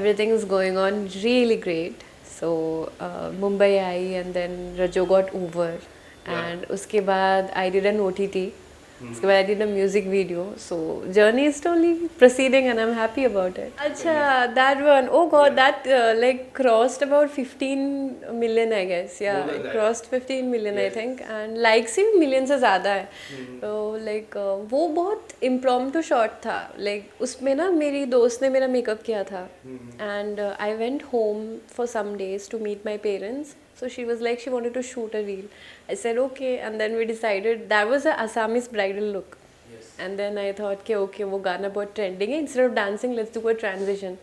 everything is going on really great. So Mumbai I and then Rajo got over. And उसके बाद I did an OTT. उसके बाद I did a music video. So journey is slowly proceeding and I'm happy about it. अच्छा, that one, oh god, that like crossed about 15 million I guess. Yeah, it crossed 15 million I think. And likes he million से ज़्यादा है. तो like वो बहुत impromptu shot था. Like उसमें ना मेरी दोस्त ने मेरा मेकअप किया था. And I went home for some days to meet my parents. So she was like, she wanted to shoot a reel. I said okay, and then we decided that was a Assamese bridal look. Yes. And then I thought कि okay, वो गाना बहुत trending है. Instead of dancing, let's do a transition.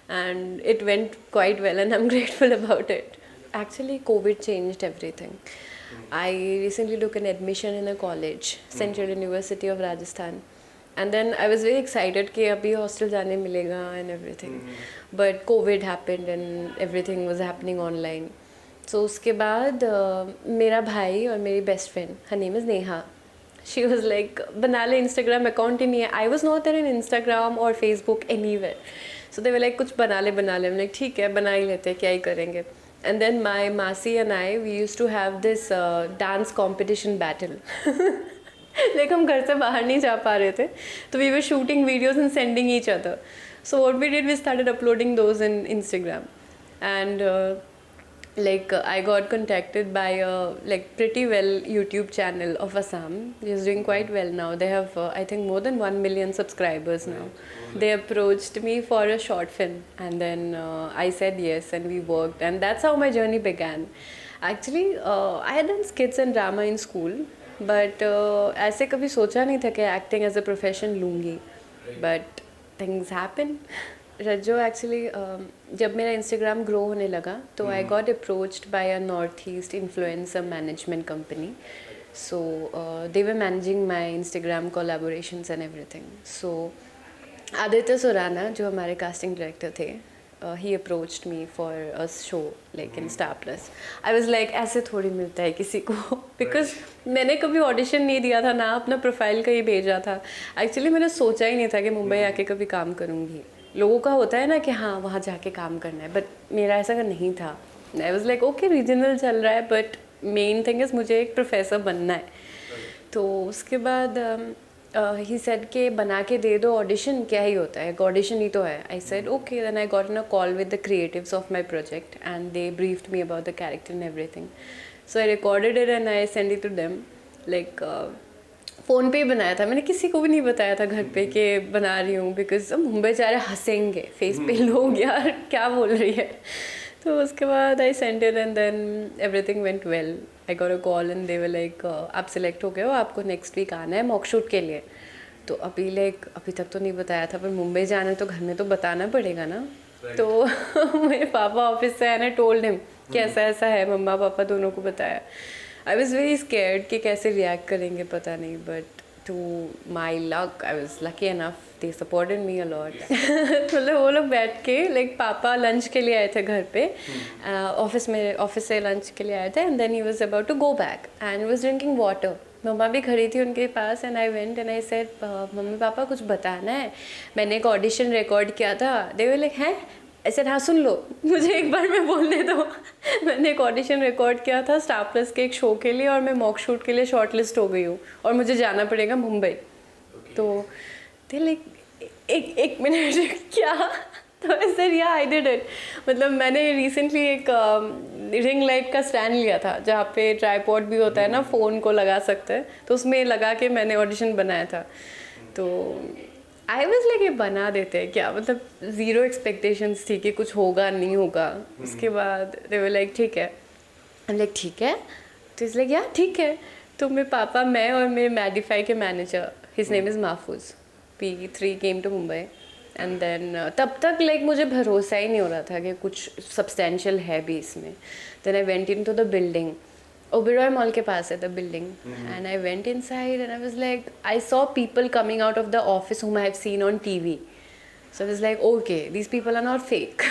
And it went quite well, and I'm grateful about it. Actually, COVID changed everything. I recently took an admission in a college, Central University of Rajasthan. And then I was very excited कि अभी hostel जाने मिलेगा and everything. But COVID happened and everything was happening online. So उसके बाद मेरा भाई और मेरी best friend, her name is Neha, she was like बना ले, इंस्टाग्राम अकाउंट ही नहीं है. I was not there in Instagram or Facebook anywhere. So they were like कुछ बना ले. I'm like ठीक है, बना ही लेते, क्या ही करेंगे. And then my मासी and I, we used to have this dance competition battle. Like हम घर से बाहर नहीं जा पा रहे थे, तो we were shooting videos and sending each other. So what we did, we started uploading those in Instagram. And like I got contacted by a like pretty well YouTube channel of Assam. It's doing quite well now. They have I think more than 1 million subscribers now. They approached me for a short film, and then I said yes, and we worked, and that's how my journey began. Actually I had done skits and drama in school, but ऐसे कभी सोचा नहीं था कि acting as a profession लूँगी. But things happen. Rajjo actually जब मेरा Instagram grow होने लगा तो I got approached by a north east influencer management company. So they were managing my Instagram collaborations and everything. So Aditya Surana जो हमारे कास्टिंग डायरेक्टर थे, he approached me for a show like in Star Plus. I was like ऐसे थोड़ी मिलता है किसी को, because मैंने कभी ऑडिशन नहीं दिया था ना, अपना प्रोफाइल कहीं भेजा था. एक्चुअली मैंने सोचा ही नहीं था कि मुंबई आके कभी काम करूँगी. लोगों का होता है ना कि हाँ वहाँ जाके काम करना है, बट मेरा ऐसा नहीं था. आई वाज लाइक ओके रीजनल चल रहा है, बट मेन थिंग इज़ मुझे एक प्रोफेसर बनना है. तो उसके बाद ही सेड के बना के दे दो ऑडिशन, क्या ही होता है, एक ऑडिशन ही तो है. I said okay. Then I got in a call with the creatives of my project and they briefed me about the character and everything. So I recorded it and I send it to them. Like phone पे ही बनाया था, मैंने किसी को भी नहीं बताया था घर पे कि बना रही हूँ, बिकॉज मुंबई जा रहे हंसेंगे फेस पे लोग, यार क्या बोल रही है. तो उसके बाद I sent it and then everything went well. I got a call and they were like आप सिलेक्ट हो गए हो, आपको नेक्स्ट वीक आना है मॉक शूट के लिए. तो अभी लाइक अभी तक तो नहीं बताया था, पर मुंबई जाना है तो घर में तो बताना पड़ेगा ना. तो मेरे पापा ऑफिस से आए ना, टोल्ड हिम कि ऐसा ऐसा है, मम्मा पापा दोनों को बताया. आई वॉज वेरी स्केर्ड कि कैसे रिएक्ट करेंगे पता नहीं, but to my luck I was lucky enough, they supported me a lot. मतलब वो लोग बैठ के लाइक पापा लंच के लिए आए थे घर पे, ऑफिस से लंच के लिए आए थे, and then he was about to go back and was drinking water. मम्मा भी खड़ी थी उनके पास, and I went and I said मम्मी पापा कुछ बताना है, मैंने एक ऑडिशन रिकॉर्ड किया था. दे वर लाइक हैं, ऐसे हाँ सुन लो, मुझे एक बार मैं बोलने दो. मैंने एक ऑडिशन रिकॉर्ड किया था स्टार प्लस के एक शो के लिए, और मैं मॉक शूट के लिए शॉर्ट लिस्ट हो गई हूँ, और मुझे जाना पड़ेगा मुंबई. तो दे लाइक एक मिनट क्या. तो ऐसे या आई डिड इट. मतलब मैंने रिसेंटली एक रिंग लाइट का स्टैंड लिया था जहाँ पे ट्राईपॉड भी होता है ना, फ़ोन को लगा सकते हैं, तो उसमें लगा के मैंने ऑडिशन बनाया था. तो आई वॉज लाइक ये बना देते हैं क्या, मतलब ज़ीरो एक्सपेक्टेशंस थी कि कुछ होगा नहीं होगा. उसके बाद दे वर लाइक ठीक है. आई लाइक ठीक है. तो इस लाइक या ठीक है. तो मेरे पापा, मैं और मेरे मैडिफाई के manager, his name is Mahfuz, P3 came to Mumbai. And then तब तक लाइक मुझे भरोसा ही नहीं हो रहा था कि कुछ सब्सटेंशियल है भी इसमें. Then I went into the building, Oberoi Mall के पास है the building, and I went inside and I was like, I saw people coming out of the office whom I have seen on TV. So I was like, okay, these people are not fake.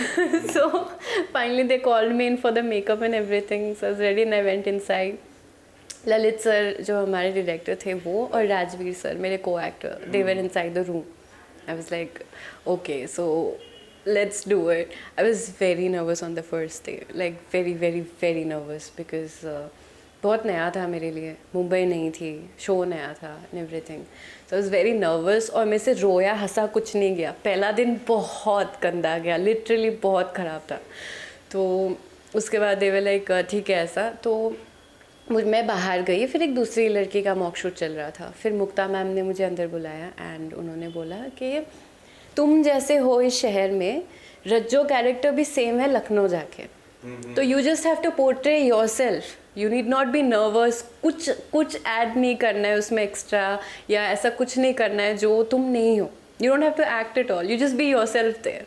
So finally they called me in for the makeup and everything. So I was ready and I went inside. Lalit sir जो हमारे director थे वो, और Rajveer sir मेरे को actor, they were inside the room. I was like, okay, so let's do it. I was very nervous on the first day, like very very very nervous because बहुत नया था मेरे लिए, मुंबई नहीं थी, शो नया था and everything, so I was very nervous. और मेरे से रोया हंसा कुछ नहीं गया. पहला दिन बहुत गंदा गया, लिटरली बहुत ख़राब था. तो उसके बाद दे वे लाइक ठीक है ऐसा. तो मैं बाहर गई, फिर एक दूसरी लड़की का मॉक शूट चल रहा था. फिर मुक्ता मैम ने मुझे अंदर बुलाया एंड उन्होंने बोला कि तुम जैसे हो इस शहर में, रज्जो कैरेक्टर भी सेम है लखनऊ जाके, तो you just have to portray yourself. You need not be nervous. कुछ ऐड नहीं करना है उसमें एक्स्ट्रा, या ऐसा कुछ नहीं करना है जो तुम नहीं हो. You don't have to act it all, you just be yourself there.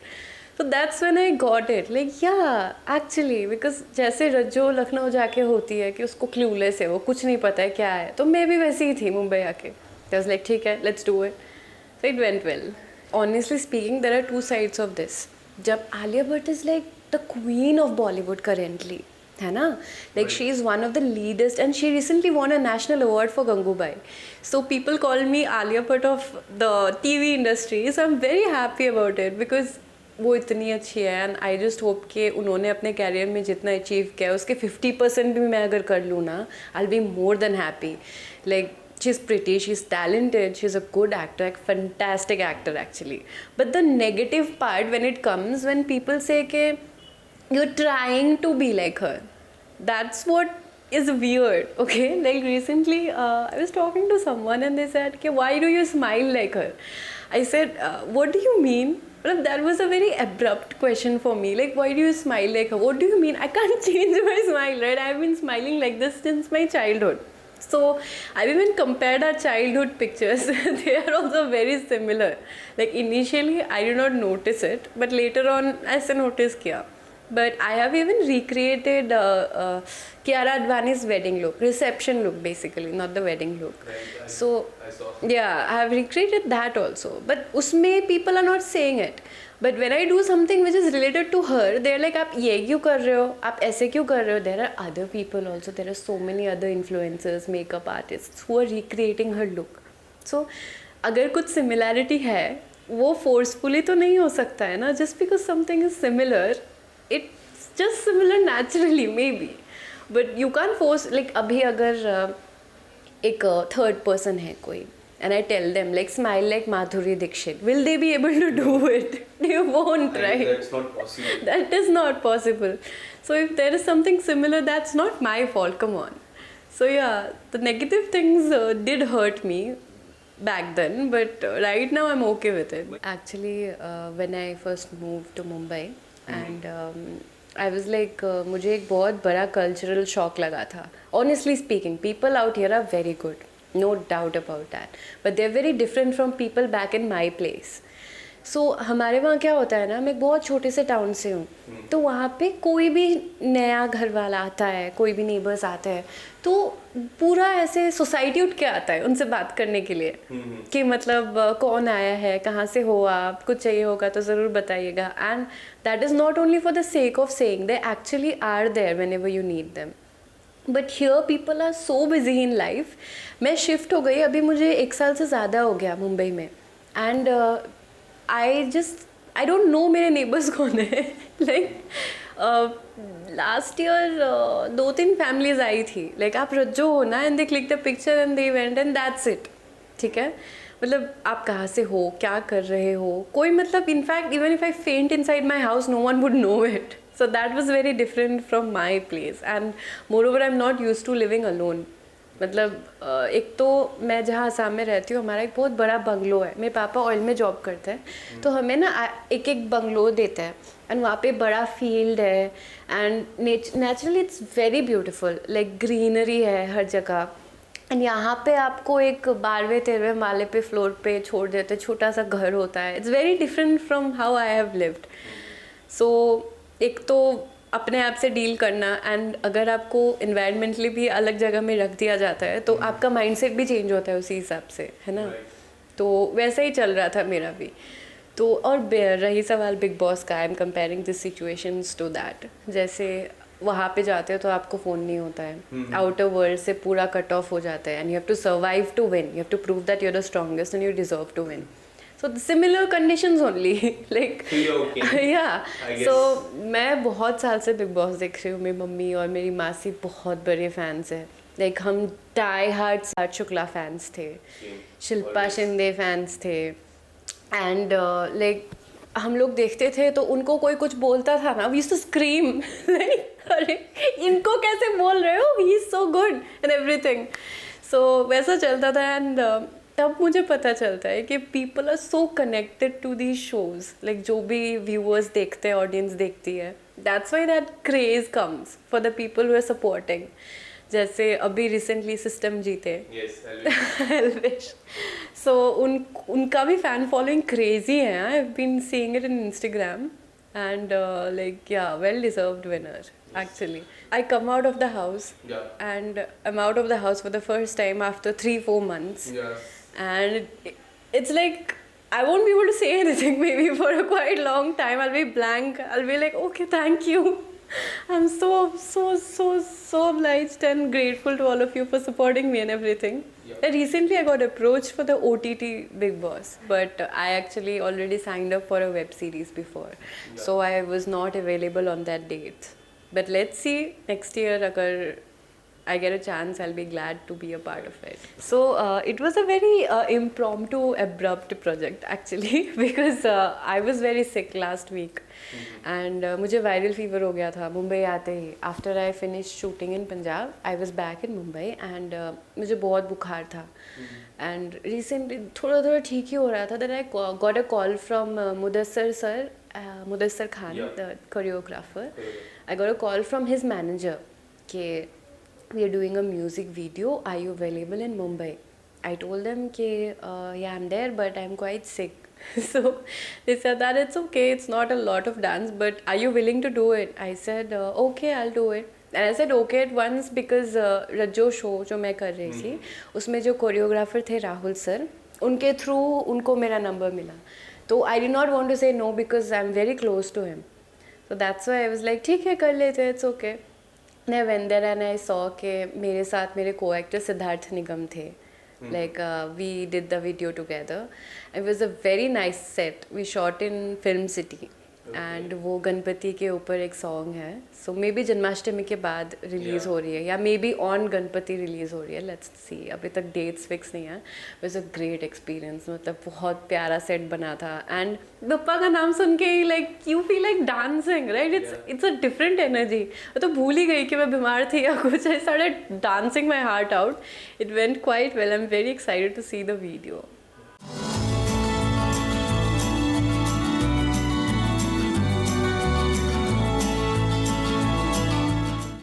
So that's when I got it, like yeah actually, because जैसे रज्जो लखनऊ जाके होती है कि उसको क्लूलेस है, वो कुछ नहीं पता है क्या है, तो मैं भी वैसी ही थी मुंबई आके. I was like ठीक है, let's do it. So it went well. Honestly speaking, there are two sides of this. जब Alia Bhatt is like the queen of Bollywood currently, है ना, like she is one of the leaders and she recently won a national award for Gangubai. So people call me Alia Bhatt of the TV industry. So I'm very happy about it because वो इतनी अच्छी है and I just hope कि उन्होंने अपने career में जितना achieve किया उसके 50% भी मैं अगर कर लूँ ना, I will be more than happy. Like she is pretty, she is talented, she is a good actor, एक fantastic actor actually. But the negative part when it comes, when people say कि you are trying to be like her, that's what is weird. Okay, like recently I was talking to someone and they said okay, why do you smile like her? I said what do you mean? Well, that was a very abrupt question for me, like why do you smile like her? What do you mean? I can't change my smile, right? I've been smiling like this since my childhood. So I've even compared our childhood pictures. They are also very similar. Like initially I did not notice it, but later on ऐसे notice किया. But I have even recreated Kiara Advani's wedding look, reception look basically, not the wedding look. Right, So I saw. yeah, I have recreated that also. But उसमें people are not saying it. But when I do something which is related to her, they're like आप ये क्यों कर रहे हो, आप ऐसे क्यों कर रहे हो. There are other people also. There are so many other influencers, makeup artists who are recreating her look. So अगर कुछ similarity है, वो forcefully तो नहीं हो सकता है ना. Just because something is similar, it's just similar naturally maybe, but you can't force. Like अभी अगर एक third person है कोई and I tell them like smile like Madhuri Dixit, will they be able to do it? They won't, right? That's not possible. That is not possible. So if there is something similar, that's not my fault, come on. So yeah, the negative things did hurt me back then, but right now I'm okay with it. Actually when I first moved to Mumbai and I was like मुझे एक बहुत बड़ा cultural shock लगा था. Honestly speaking, people out here are very good, no doubt about that, but they're very different from people back in my place. So हमारे वहाँ क्या होता है ना, मैं एक बहुत छोटे से टाउन से हूँ, तो वहाँ पे कोई भी नया घर वाला आता है, कोई भी नेबर्स आते हैं, तो पूरा ऐसे सोसाइटी उठ के आता है उनसे बात करने के लिए कि मतलब कौन आया है, कहाँ से हो आप, कुछ चाहिए होगा तो ज़रूर बताइएगा. And that is not only for the sake of saying, they actually are there whenever you need them. But here people are so busy in life. मैं शिफ्ट हो गई, अभी मुझे 1 साल से ज़्यादा हो गया मुंबई में, एंड I don't know मेरे नेबर्स कौन है. लाइक लास्ट ईयर 2-3 फैमिलीज आई थी, लाइक आप रज्जो हो ना, and they click the picture and they went and that's it. ठीक है, मतलब आप कहाँ से हो, क्या कर रहे हो, कोई मतलब in fact even if I faint inside my house no one would know it. So that was very different from my place, and moreover I'm not used to living alone. मतलब एक तो मैं जहाँ असम में रहती हूँ, हमारा एक बहुत बड़ा बंगलो है. मेरे पापा ऑयल में जॉब करते हैं, तो हमें ना एक एक बंगलो देते हैं एंड वहाँ पे बड़ा फील्ड है and naturally it's very beautiful, like greenery है हर जगह. एंड यहाँ पे आपको एक 12वें-13वें माले पे फ्लोर पे छोड़ देते, छोटा सा घर होता है. It's very different from how I have lived. So एक तो अपने आप से डील करना, एंड अगर आपको इन्वायरमेंटली भी अलग जगह में रख दिया जाता है तो आपका माइंडसेट भी चेंज होता है उसी हिसाब से, है ना. तो वैसा ही चल रहा था मेरा भी. तो और रही सवाल बिग बॉस का, I am comparing this situations to that. जैसे वहाँ पे जाते हो तो आपको फ़ोन नहीं होता है, आउटर वर्ल्ड से पूरा कट ऑफ हो जाता है, and you have to survive to win, you have to prove that you are the strongest and you deserve to win. So similar conditions only. Like So you're okay. yeah. I guess. So मैं बहुत साल से big boss देख रही हूँ. मेरी mummy और मेरी मासी बहुत बड़े फैंस हैं. लाइक हम die hard Siddharth Shukla fans थे, शिल्पा Always. शिंदे फैंस थे. एंड लाइक हम लोग देखते थे तो उनको कोई कुछ बोलता था ना, we used to scream like अरे इनको कैसे बोल रहे हो, he is so good and everything. So वैसा चलता था. एंड तब मुझे पता चलता है कि people are so connected to these shows. Like जो भी व्यूअर्स देखते हैं, ऑडियंस देखती है, that's why that craze comes for the people who are supporting. जैसे अभी रिसेंटली सिस्टम जीते Yes, Always. एल्विश. सो उनका भी फैन फॉलोइंग क्रेजी है. I have been seeing it in Instagram and like yeah well deserved winner actually. I come out of the house Yeah. and I'm out of the house for the first time after 3-4 months. Yeah. And it's like I won't be able to say anything maybe for a quite long time. I'll be blank. I'll be like, okay, thank you. I'm so obliged and grateful to all of you for supporting me and everything. Yeah. Recently I got approached for the OTT Big Boss, but I actually already signed up for a web series before. Yeah. So I was not available on that date. But let's see, next year agar I get a chance, I'll be glad to be a part of it. So it was a very impromptu, abrupt project actually because I was very sick last week. And मुझे viral fever हो गया था मुंबई आते ही. After I finish shooting in Punjab, I was back in Mumbai and मुझे बहुत बुखार था. एंड रिसेंटली थोड़ा थोड़ा ठीक ही हो रहा था. Then I got a call from Mudassar Khan, the choreographer. I got a call from his manager कि we are doing a music video, are you available in Mumbai? I told them कि yeah, I'm there but I'm quite sick. So they said that it's okay, it's not a lot of dance, but are you willing to do it? I said okay, I'll do it. And I said okay at once because Rajjo show जो मैं कर रही थी उसमें जो choreographer थे Rahul sir, उनके through उनको मेरा नंबर मिला. तो I did not want to say no because I'm very close to him. So that's why I was like ठीक है कर लेते हैं, it's okay. I went there and I saw कि मेरे साथ मेरे co-actor सिद्धार्थ निगम थे. Like we did the video together. It was a very nice set. We shot in Film City. And वो गणपति के ऊपर एक सॉन्ग है. सो मे बी जन्माष्टमी के बाद रिलीज़ हो रही है या may be on Ganpati release हो रही है. लेट्स सी, अभी तक डेट्स फिक्स नहीं है. It's a great experience. मतलब बहुत प्यारा सेट बना था. एंड पप्पा का नाम सुन के like you feel like dancing right. It's a different energy. मैं तो भूल ही गई कि मैं बीमार थी या कुछ. I started dancing my heart out. It went quite well. I am very excited to see the video.